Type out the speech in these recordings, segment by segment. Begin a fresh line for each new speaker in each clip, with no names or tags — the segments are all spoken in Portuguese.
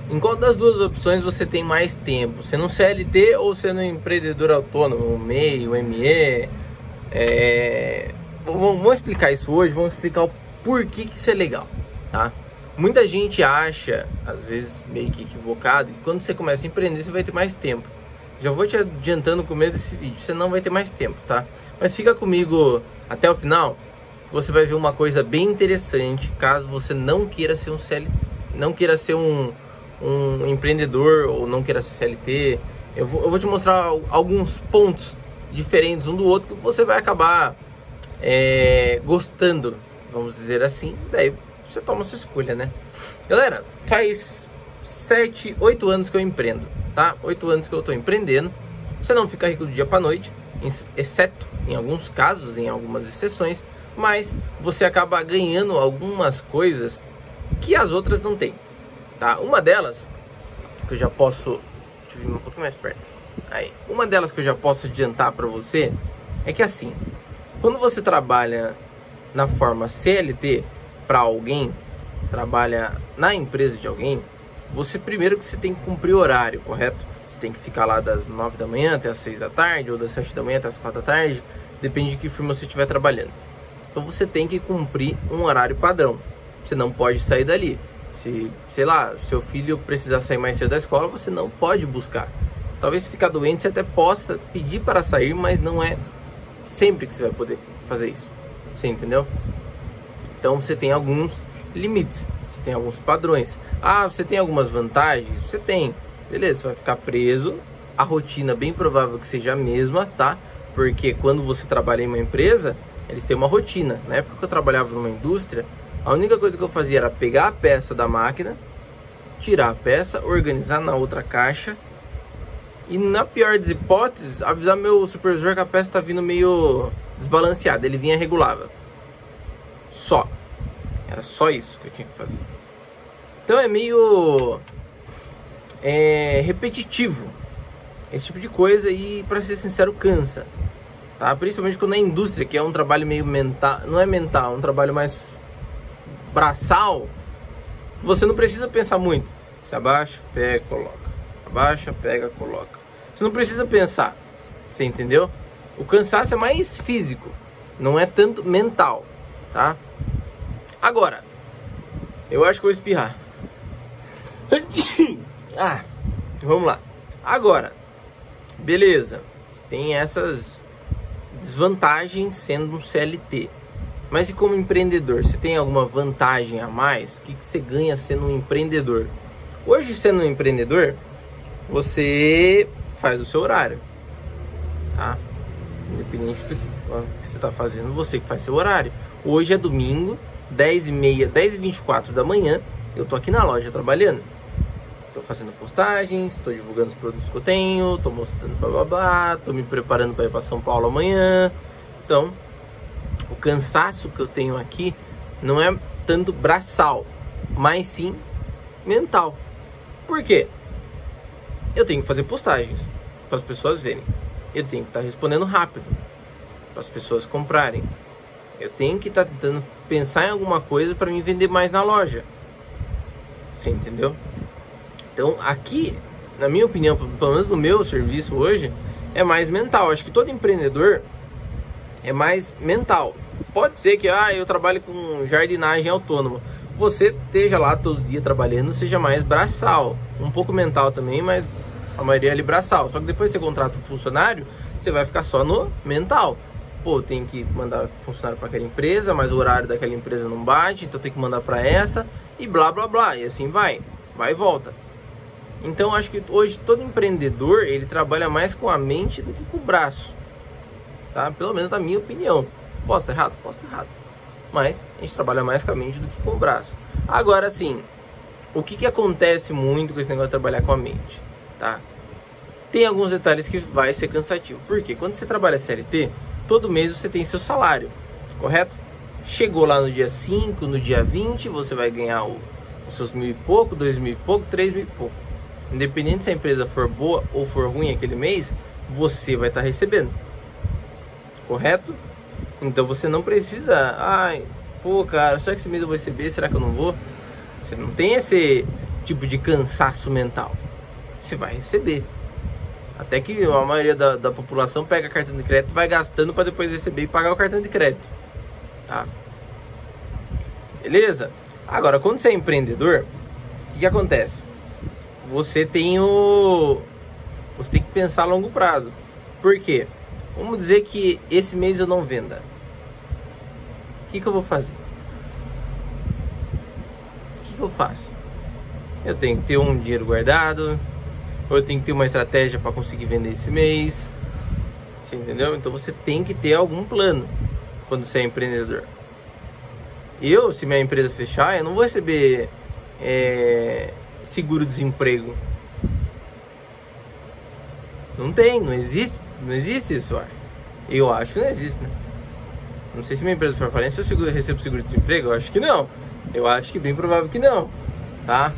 Em qual das duas opções você tem mais tempo? Sendo um CLT ou sendo um empreendedor autônomo, o MEI, o ME? Vamos explicar isso hoje, vamos explicar o porquê que isso é legal, tá? Muita gente acha, às vezes meio que equivocado, que quando você começa a empreender você vai ter mais tempo. Já vou te adiantando no começo desse vídeo, você não vai ter mais tempo, tá? Mas fica comigo até o final, você vai ver uma coisa bem interessante, caso você não queira ser um CLT, não queira ser um empreendedor ou não queira ser CLT. Eu vou te mostrar alguns pontos diferentes um do outro que você vai acabar gostando, vamos dizer assim. Daí você toma a sua escolha, né? Galera, faz 7, 8 anos que eu empreendo, tá? 8 anos que eu tô empreendendo. Você não fica rico do dia pra noite, exceto em alguns casos, em algumas exceções, mas você acaba ganhando algumas coisas que as outras não têm, tá? Uma delas, que eu já posso... Deixa eu vir um pouquinho mais perto. Aí, uma delas que eu já posso adiantar pra você é que assim, quando você trabalha na forma CLT para alguém, trabalha na empresa de alguém, você primeiro que você tem que cumprir o horário, correto? Você tem que ficar lá das 9 da manhã até as 6 da tarde, ou das 7 da manhã até as 4 da tarde, depende de que firma você estiver trabalhando. Então você tem que cumprir um horário padrão, você não pode sair dali. Se, sei lá, seu filho precisar sair mais cedo da escola, você não pode buscar. Talvez se ficar doente, você até possa pedir para sair, mas não é sempre que você vai poder fazer isso. Você entendeu? Então você tem alguns limites, você tem alguns padrões. Ah, você tem algumas vantagens? Você tem. Beleza, você vai ficar preso. A rotina bem provável que seja a mesma, tá? Porque quando você trabalha em uma empresa, eles têm uma rotina. Na época que eu trabalhava numa indústria, a única coisa que eu fazia era pegar a peça da máquina, tirar a peça, organizar na outra caixa e, na pior das hipóteses, avisar meu supervisor que a peça está vindo meio desbalanceada. Ele vinha e regulava. Só. Era só isso que eu tinha que fazer. Então é meio repetitivo esse tipo de coisa e, para ser sincero, cansa, tá? Principalmente quando é indústria, que é um trabalho meio mental, não é mental, é um trabalho mais braçal. Você não precisa pensar muito. Você abaixa, pega, coloca. Abaixa, pega, coloca. Você não precisa pensar. Você entendeu? O cansaço é mais físico, não é tanto mental, tá? Agora, eu acho que eu vou espirrar. Ah, vamos lá. Agora, beleza, tem essas desvantagens sendo um CLT. Mas e como empreendedor, você tem alguma vantagem a mais? O que você ganha sendo um empreendedor? Hoje, sendo um empreendedor, você faz o seu horário, tá? Independente do que você está fazendo, você que faz seu horário. Hoje é domingo, 10h30, 10h24 da manhã, eu tô aqui na loja trabalhando. Tô fazendo postagens, tô divulgando os produtos que eu tenho, tô mostrando blá blá blá, tô me preparando para ir para São Paulo amanhã. Então, o cansaço que eu tenho aqui não é tanto braçal, mas sim mental. Por quê? Eu tenho que fazer postagens para as pessoas verem. Eu tenho que estar respondendo rápido para as pessoas comprarem. Eu tenho que estar tentando pensar em alguma coisa para me vender mais na loja. Você entendeu? Então aqui, na minha opinião, pelo menos no meu serviço hoje, é mais mental. Acho que todo empreendedor é mais mental. Pode ser que eu trabalhe com jardinagem autônoma. Você esteja lá todo dia trabalhando, seja mais braçal. Um pouco mental também, mas a maioria é ali braçal. Só que depois que você contrata um funcionário, você vai ficar só no mental. Pô, tem que mandar funcionário para aquela empresa, mas o horário daquela empresa não bate, então tem que mandar para essa e blá blá blá. E assim vai e volta. Então acho que hoje todo empreendedor, ele trabalha mais com a mente do que com o braço, tá? Pelo menos na minha opinião. Posso estar errado? Posso estar errado. Mas a gente trabalha mais com a mente do que com o braço. Agora sim, o que acontece muito com esse negócio de trabalhar com a mente, tá? Tem alguns detalhes que vai ser cansativo. Por quê? Quando você trabalha CLT, todo mês você tem seu salário, correto? Chegou lá no dia 5, no dia 20, você vai ganhar os seus 1.000 e pouco, 2.000 e pouco, 3.000 e pouco. Independente se a empresa for boa ou for ruim aquele mês, você vai estar recebendo, correto? Então você não precisa, pô cara, será que esse mês eu vou receber? Será que eu não vou? Você não tem esse tipo de cansaço mental. Você vai receber. Até que a maioria da população pega cartão de crédito e vai gastando para depois receber e pagar o cartão de crédito. Tá? Beleza? Agora, quando você é empreendedor, o que acontece? Você tem que pensar a longo prazo. Por quê? Vamos dizer que esse mês eu não venda. O que eu vou fazer? O que eu faço? Eu tenho que ter um dinheiro guardado, ou eu tenho que ter uma estratégia para conseguir vender esse mês. Você entendeu? Então você tem que ter algum plano quando você é empreendedor. Se minha empresa fechar, eu não vou receber seguro-desemprego. Não existe isso, eu acho que não existe, né? Não sei se minha empresa for falência, se eu recebo seguro-desemprego, eu acho que não. Eu acho que bem provável que não, tá?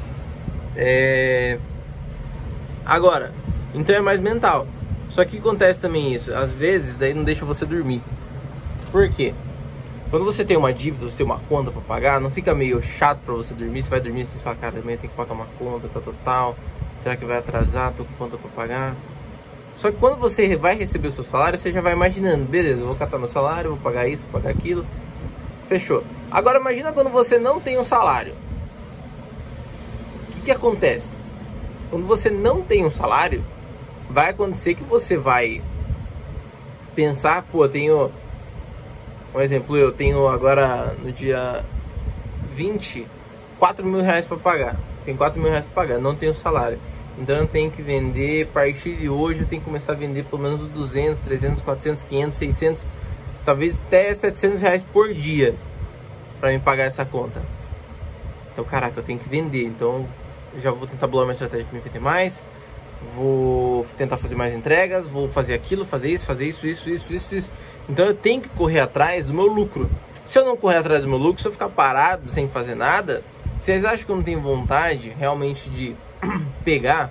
Agora, então é mais mental. Só que acontece também isso, às vezes daí não deixa você dormir. Por quê? Quando você tem uma dívida, você tem uma conta para pagar, não fica meio chato para você dormir? Você vai dormir e você fala, cara, amanhã tem que pagar uma conta, tal. Será que vai atrasar? Tô com conta para pagar. Só que quando você vai receber o seu salário, você já vai imaginando, beleza, eu vou catar meu salário, vou pagar isso, vou pagar aquilo. Fechou. Agora imagina quando você não tem um salário. O que acontece? Quando você não tem um salário, vai acontecer que você vai pensar, pô, eu tenho... Um exemplo, eu tenho agora no dia 20, 4 mil reais para pagar. Tenho 4 mil reais para pagar, não tenho salário. Então eu tenho que vender, a partir de hoje eu tenho que começar a vender pelo menos 200, 300, 400, 500, 600, talvez até 700 reais por dia para me pagar essa conta. Então, caraca, eu tenho que vender. Então eu já vou tentar bolar uma estratégia para me vender mais. Vou tentar fazer mais entregas, vou fazer aquilo, fazer isso. Então eu tenho que correr atrás do meu lucro. Se eu não correr atrás do meu lucro, se eu ficar parado sem fazer nada, vocês acham que eu não tenho vontade realmente de pegar,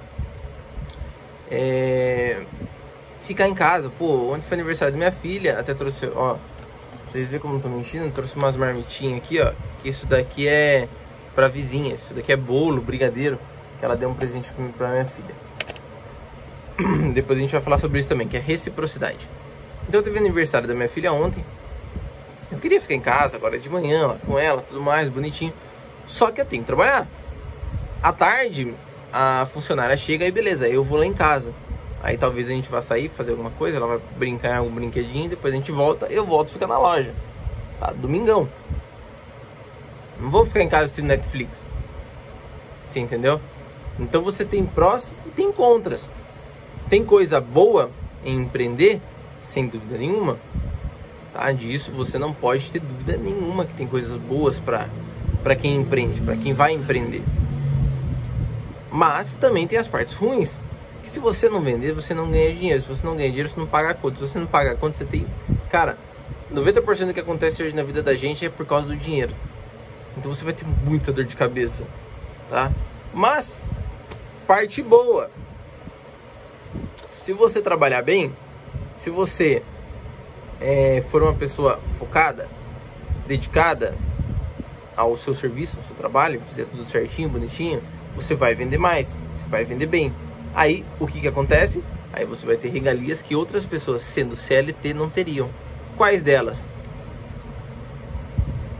ficar em casa? Pô, ontem foi aniversário da minha filha, até trouxe, ó, pra vocês verem como não tô mentindo, trouxe umas marmitinhas aqui, ó, que isso daqui é pra vizinha, isso daqui é bolo, brigadeiro, que ela deu um presente pra minha filha. Depois a gente vai falar sobre isso também, que é reciprocidade. Então eu teve aniversário da minha filha ontem. Eu queria ficar em casa agora de manhã, lá com ela, tudo mais, bonitinho. Só que eu tenho que trabalhar. À tarde, a funcionária chega e beleza, eu vou lá em casa. Aí talvez a gente vá sair, fazer alguma coisa, ela vai brincar em algum brinquedinho, depois a gente volta, eu volto e fica na loja. Tá? Domingão. Não vou ficar em casa assistindo Netflix. Você entendeu? Então você tem prós e tem contras. Tem coisa boa em empreender, sem dúvida nenhuma, tá? Disso você não pode ter dúvida nenhuma que tem coisas boas para quem empreende, para quem vai empreender. Mas também tem as partes ruins, que se você não vender, você não ganha dinheiro. Se você não ganha dinheiro, você não paga a conta. Se você não paga a conta, você tem... Cara, 90% do que acontece hoje na vida da gente é por causa do dinheiro. Então você vai ter muita dor de cabeça, tá? Mas, parte boa. Se você trabalhar bem, se você for uma pessoa focada, dedicada ao seu serviço, ao seu trabalho, fizer tudo certinho, bonitinho, você vai vender mais, você vai vender bem. Aí, o que acontece? Aí você vai ter regalias que outras pessoas, sendo CLT, não teriam. Quais delas?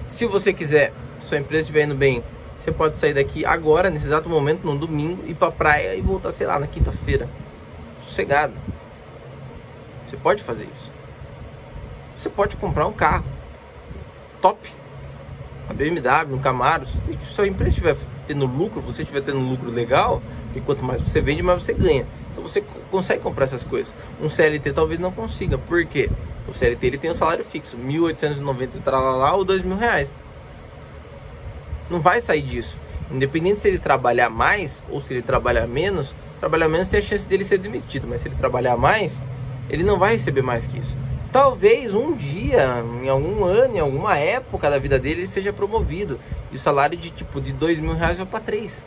Se você quiser, sua empresa estiver indo bem, você pode sair daqui agora, nesse exato momento, no domingo, ir pra praia e voltar, sei lá, na quinta-feira. Sossegado. Você pode fazer isso. Você pode comprar um carro top, a BMW, um Camaro. Se sua empresa estiver tendo lucro, você estiver tendo um lucro legal, e quanto mais você vende, mais você ganha. Então você consegue comprar essas coisas. Um CLT talvez não consiga. Por quê? O CLT ele tem um salário fixo, 1.890 tralala, ou 2.000 reais. Não vai sair disso. Independente se ele trabalhar mais ou se ele trabalhar menos tem a chance dele ser demitido. Mas se ele trabalhar mais, ele não vai receber mais que isso. Talvez um dia, em algum ano, em alguma época da vida dele, ele seja promovido. E o salário de 2.000 reais vai para 3.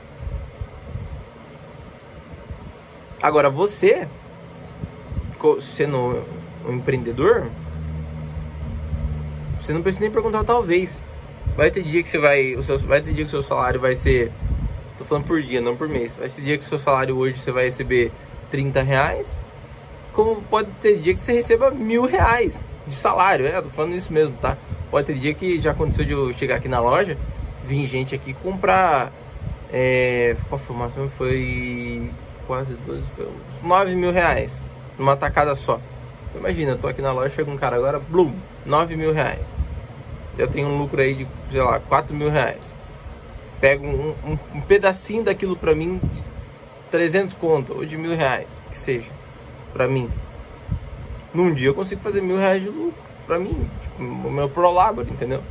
Agora você, sendo um empreendedor, você não precisa nem perguntar talvez. Vai ter dia que você vai ter dia que o seu salário vai ser, tô falando por dia, não por mês. Vai ser dia que o seu salário hoje você vai receber R$30, como pode ter dia que você receba R$1.000 de salário. Tô falando isso mesmo, tá? Pode ter dia que já aconteceu de eu chegar aqui na loja, vir gente aqui comprar, qual foi a formação? Foi quase 12, foi uns R$9.000 numa tacada só. Então, imagina, eu tô aqui na loja, chega um cara agora, blum, R$9.000. Já tem um lucro aí de, sei lá, R$4.000. Pego um pedacinho daquilo pra mim de 300 conto ou de R$1.000, que seja, pra mim. Num dia eu consigo fazer R$1.000 de lucro pra mim, tipo, o meu prolabor, entendeu?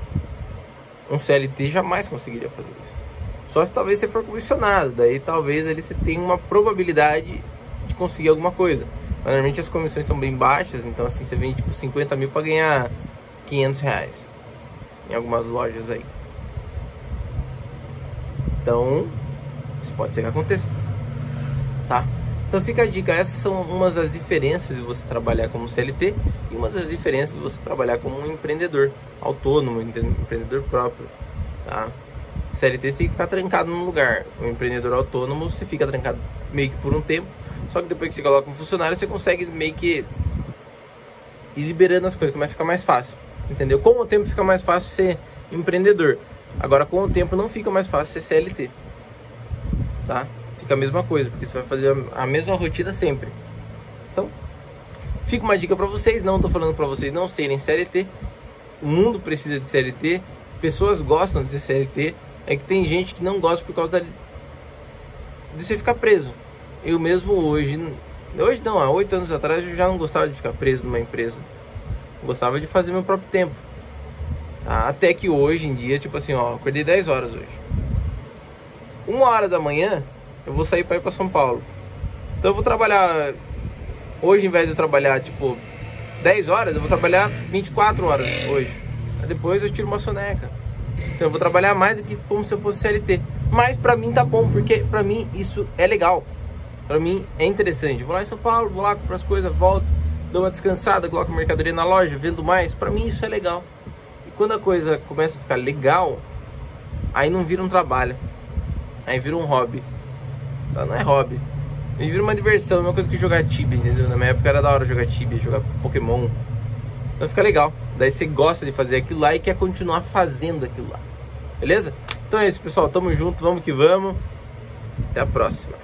Um CLT jamais conseguiria fazer isso. Só se talvez você for comissionado, daí talvez ali você tenha uma probabilidade de conseguir alguma coisa. Mas, normalmente as comissões são bem baixas, então assim você vende tipo 50 mil pra ganhar R$500 em algumas lojas aí. Então, isso pode ser que aconteça, tá? Então fica a dica, essas são umas das diferenças de você trabalhar como CLT e umas das diferenças de você trabalhar como um empreendedor autônomo, empreendedor próprio, tá? CLT você tem que ficar trancado num lugar, o empreendedor autônomo você fica trancado meio que por um tempo, só que depois que você coloca um funcionário você consegue meio que ir liberando as coisas, começa a ficar mais fácil, entendeu? Com o tempo fica mais fácil ser empreendedor, agora com o tempo não fica mais fácil ser CLT, tá? Fica a mesma coisa, porque você vai fazer a mesma rotina sempre. Então, fica uma dica pra vocês, não tô falando pra vocês não serem CLT, o mundo precisa de CLT, pessoas gostam de ser CLT, é que tem gente que não gosta por causa de você ficar preso. Eu mesmo hoje não, há 8 anos atrás eu já não gostava de ficar preso numa empresa, eu gostava de fazer meu próprio tempo, tá? Até que hoje em dia, tipo assim, ó, acordei 10 horas hoje, 1h da manhã eu vou sair para ir para São Paulo, então eu vou trabalhar hoje, em vez de eu trabalhar tipo 10 horas, eu vou trabalhar 24 horas hoje, aí depois eu tiro uma soneca. Então eu vou trabalhar mais do que como se eu fosse CLT, mas pra mim tá bom, porque pra mim isso é legal, pra mim é interessante. Eu vou lá em São Paulo, vou lá, compro as coisas, volto, dou uma descansada, coloco a mercadoria na loja, vendo mais, pra mim isso é legal. E quando a coisa começa a ficar legal, aí não vira um trabalho, aí vira um hobby. Então, não é hobby, aí vira uma diversão, a mesma coisa que jogar Tibia, entendeu? Na minha época era da hora jogar Tibia, jogar Pokémon. Então fica legal, daí você gosta de fazer aquilo lá e quer continuar fazendo aquilo lá, beleza? Então é isso, pessoal, tamo junto, vamos que vamos, até a próxima.